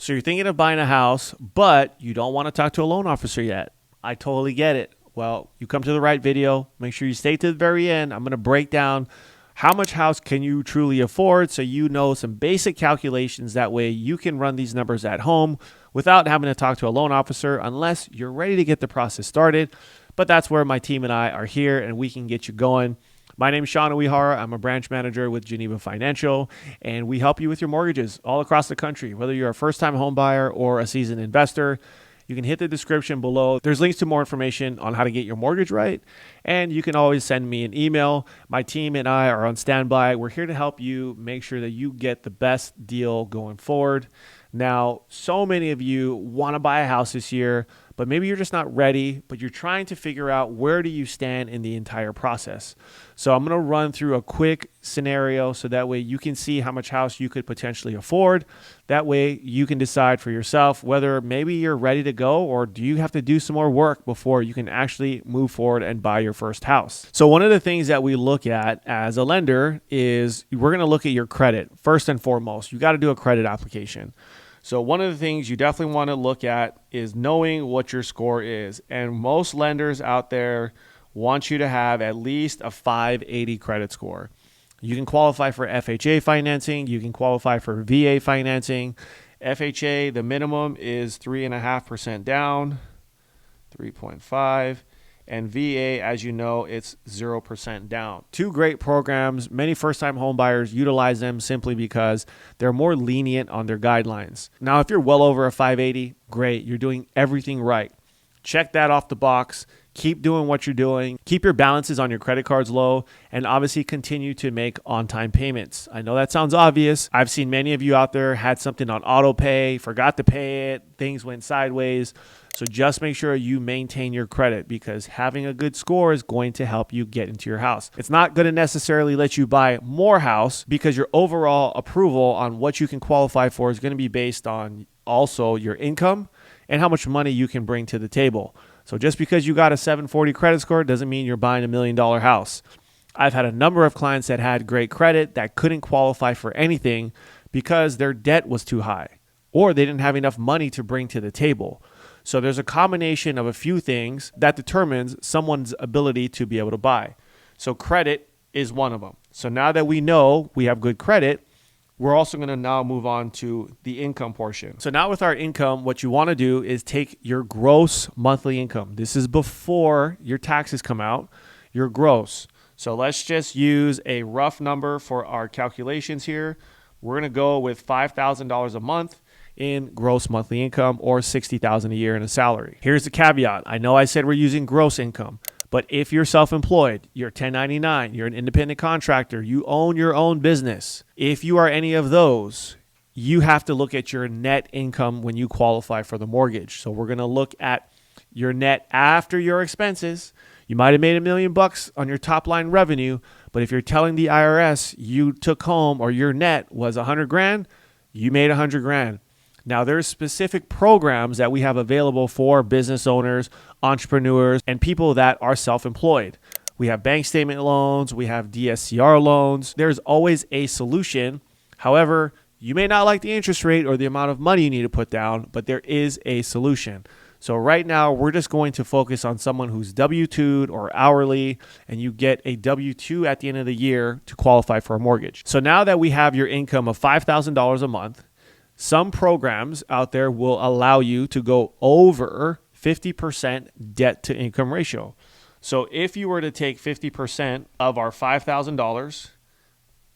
So you're thinking of buying a house, but you don't want to talk to a loan officer yet. I totally get it. Well, you come to the right video. Make sure you stay to the very end. I'm going to break down how much house can you truly afford so you know some basic calculations. That way you can run these numbers at home without having to talk to a loan officer unless you're ready to get the process started. But that's where my team and I are here, and we can get you going. My name is Seanu Uyehara. I'm a branch manager with Geneva Financial, and we help you with your mortgages all across the country. Whether you're a first-time home buyer or a seasoned investor, you can hit the description below. There's links to more information on how to get your mortgage right, and you can always send me an email. My team and I are on standby. We're here to help you make sure that you get the best deal going forward. Now, so many of you want to buy a house this year, but maybe you're just not ready, but you're trying to figure out where do you stand in the entire process. So I'm going to run through a quick scenario so that way you can see how much house you could potentially afford. That way you can decide for yourself whether maybe you're ready to go or do you have to do some more work before you can actually move forward and buy your first house. So one of the things that we look at as a lender is we're going to look at your credit. First and foremost, you got to do a credit application. So one of the things you definitely want to look at is knowing what your score is. And most lenders out there want you to have at least a 580 credit score. You can qualify for FHA financing. You can qualify for VA financing. FHA, the minimum is 3.5% down, 3.5. And VA, as you know, it's 0% down. Two great programs. Many first-time home buyers utilize them simply because they're more lenient on their guidelines. Now, if you're well over a 580, great. You're doing everything right. Check that off the box. Keep doing what you're doing. Keep your balances on your credit cards low, and obviously continue to make on-time payments. I know that sounds obvious. I've seen many of you out there had something on auto pay, forgot to pay it, things went sideways. So just make sure you maintain your credit because having a good score is going to help you get into your house. It's not going to necessarily let you buy more house because your overall approval on what you can qualify for is going to be based on also your income and how much money you can bring to the table. So just because you got a 740 credit score doesn't mean you're buying $1 million house. I've had a number of clients that had great credit that couldn't qualify for anything because their debt was too high or they didn't have enough money to bring to the table. So there's a combination of a few things that determines someone's ability to be able to buy. So credit is one of them. So now that we know we have good credit, we're also going to now move on to the income portion. So now with our income, what you want to do is take your gross monthly income. This is before your taxes come out, your gross. So let's just use a rough number for our calculations here. We're going to go with $5,000 a month in gross monthly income or $60,000 a year in a salary. Here's the caveat. I know I said we're using gross income, but if you're self-employed, you're 1099, you're an independent contractor, you own your own business. If you are any of those, you have to look at your net income when you qualify for the mortgage. So we're going to look at your net after your expenses. You might have made $1 million on your top line revenue, but if you're telling the IRS you took home or your net was $100,000, you made $100,000. Now, there's specific programs that we have available for business owners, entrepreneurs, and people that are self-employed. We have bank statement loans. We have DSCR loans. There's always a solution. However, you may not like the interest rate or the amount of money you need to put down, but there is a solution. So right now, we're just going to focus on someone who's W-2'd or hourly, and you get a W-2 at the end of the year to qualify for a mortgage. So now that we have your income of $5,000 a month, some programs out there will allow you to go over 50% debt to income ratio. So if you were to take 50% of our $5,000,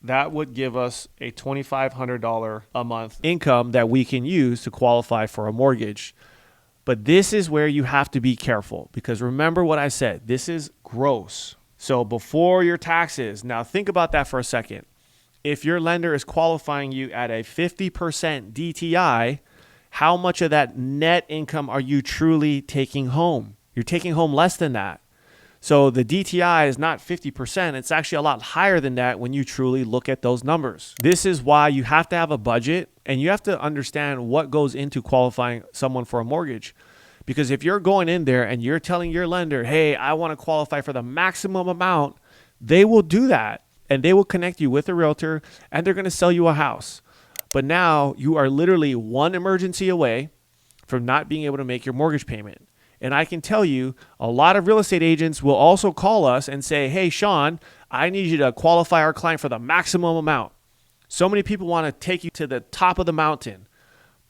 that would give us a $2,500 a month income that we can use to qualify for a mortgage. But this is where you have to be careful because remember what I said, this is gross. So before your taxes, now think about that for a second. If your lender is qualifying you at a 50% DTI, how much of that net income are you truly taking home? You're taking home less than that. So the DTI is not 50%. It's actually a lot higher than that when you truly look at those numbers. This is why you have to have a budget and you have to understand what goes into qualifying someone for a mortgage. Because if you're going in there and you're telling your lender, hey, I want to qualify for the maximum amount, they will do that. And they will connect you with a realtor and they're going to sell you a house. But now you are literally one emergency away from not being able to make your mortgage payment. And I can tell you, a lot of real estate agents will also call us and say, hey, Sean, I need you to qualify our client for the maximum amount. So many people want to take you to the top of the mountain,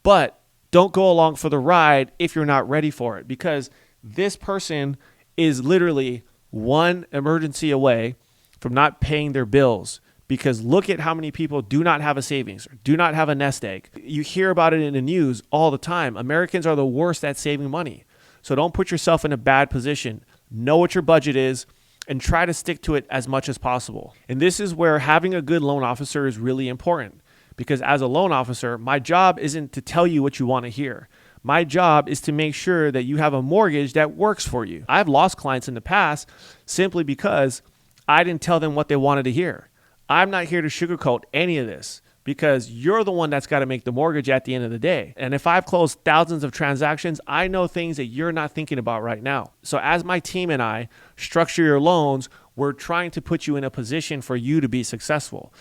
but don't go along for the ride if you're not ready for it, because this person is literally one emergency away from not paying their bills. Because look at how many people do not have a savings or do not have a nest egg. You hear about it in the news all the time. Americans are the worst at saving money. So don't put yourself in a bad position. Know what your budget is and try to stick to it as much as possible. And this is where having a good loan officer is really important, because as a loan officer, my job isn't to tell you what you want to hear. My job is to make sure that you have a mortgage that works for you. I've lost clients in the past simply because I didn't tell them what they wanted to hear. I'm not here to sugarcoat any of this, because you're the one that's got to make the mortgage at the end of the day. And if I've closed thousands of transactions, I know things that you're not thinking about right now. So as my team and I structure your loans, we're trying to put you in a position for you to be successful.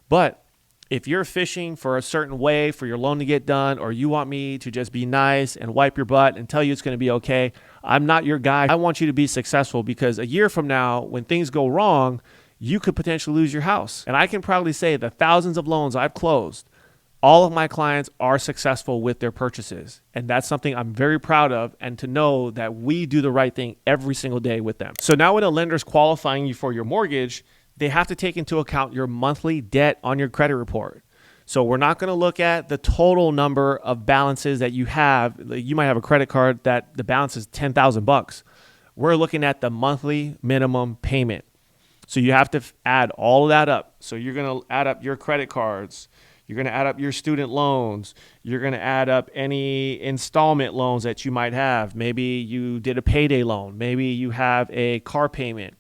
But if you're fishing for a certain way for your loan to get done, or you want me to just be nice and wipe your butt and tell you it's going to be okay, I'm not your guy. I want you to be successful, because a year from now, when things go wrong, you could potentially lose your house. And I can proudly say the thousands of loans I've closed, all of my clients are successful with their purchases. And that's something I'm very proud of, and to know that we do the right thing every single day with them. So now when a lender's qualifying you for your mortgage, they have to take into account your monthly debt on your credit report. So we're not going to look at the total number of balances that you have. You might have a credit card that the balance is $10,000. We're looking at the monthly minimum payment. So you have to add all of that up. So you're going to add up your credit cards. You're going to add up your student loans. You're going to add up any installment loans that you might have. Maybe you did a payday loan. Maybe you have a car payment,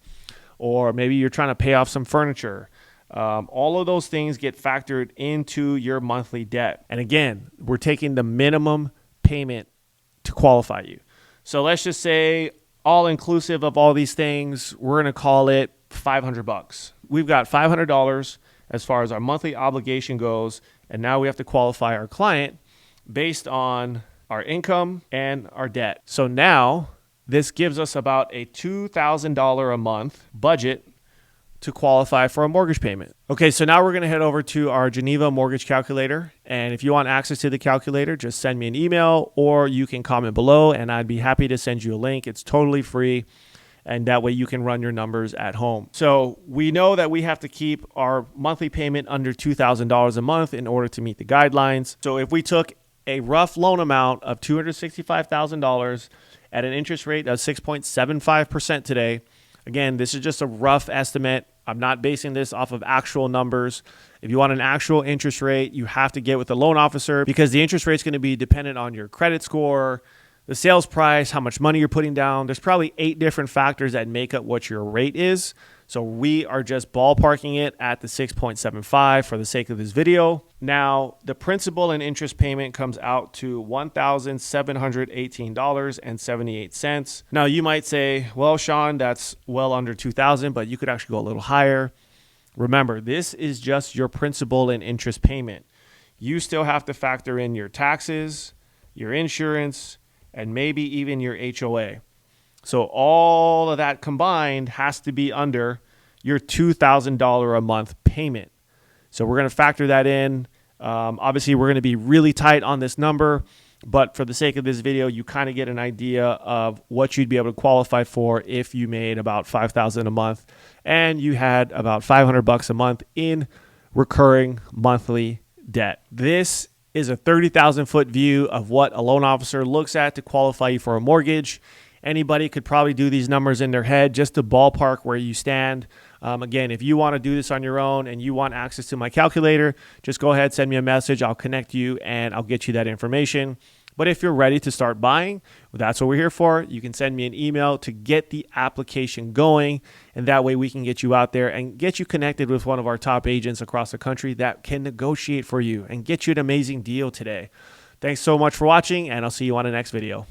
or maybe you're trying to pay off some furniture. All of those things get factored into your monthly debt. And again, we're taking the minimum payment to qualify you. So let's just say, all inclusive of all these things, we're going to call it $500. We've got $500 as far as our monthly obligation goes, and now we have to qualify our client based on our income and our debt. So now this gives us about a $2,000 a month budget to qualify for a mortgage payment. Okay, so now we're going to head over to our Geneva mortgage calculator. And if you want access to the calculator, just send me an email, or you can comment below and I'd be happy to send you a link. It's totally free. And that way you can run your numbers at home. So we know that we have to keep our monthly payment under $2,000 a month in order to meet the guidelines. So if we took a rough loan amount of $265,000 at an interest rate of 6.75% today, again, this is just a rough estimate. I'm not basing this off of actual numbers. If you want an actual interest rate, you have to get with the loan officer, because the interest rate is going to be dependent on your credit score, the sales price, how much money you're putting down. There's probably 8 different factors that make up what your rate is. So we are just ballparking it at the 6.75 for the sake of this video. Now, the principal and interest payment comes out to $1,718.78. Now, you might say, well, Sean, that's well under $2,000, but you could actually go a little higher. Remember, this is just your principal and interest payment. You still have to factor in your taxes, your insurance, and maybe even your HOA. So all of that combined has to be under your $2,000 a month payment. So we're going to factor that in. Obviously, we're going to be really tight on this number, but for the sake of this video, you kind of get an idea of what you'd be able to qualify for if you made about $5,000 a month and you had about $500 a month in recurring monthly debt. This is a 30,000 foot view of what a loan officer looks at to qualify you for a mortgage. Anybody could probably do these numbers in their head just to ballpark where you stand. Again, if you want to do this on your own and you want access to my calculator, just go ahead, send me a message. I'll connect you and I'll get you that information. But if you're ready to start buying, well, that's what we're here for. You can send me an email to get the application going, and that way we can get you out there and get you connected with one of our top agents across the country that can negotiate for you and get you an amazing deal today. Thanks so much for watching, and I'll see you on the next video.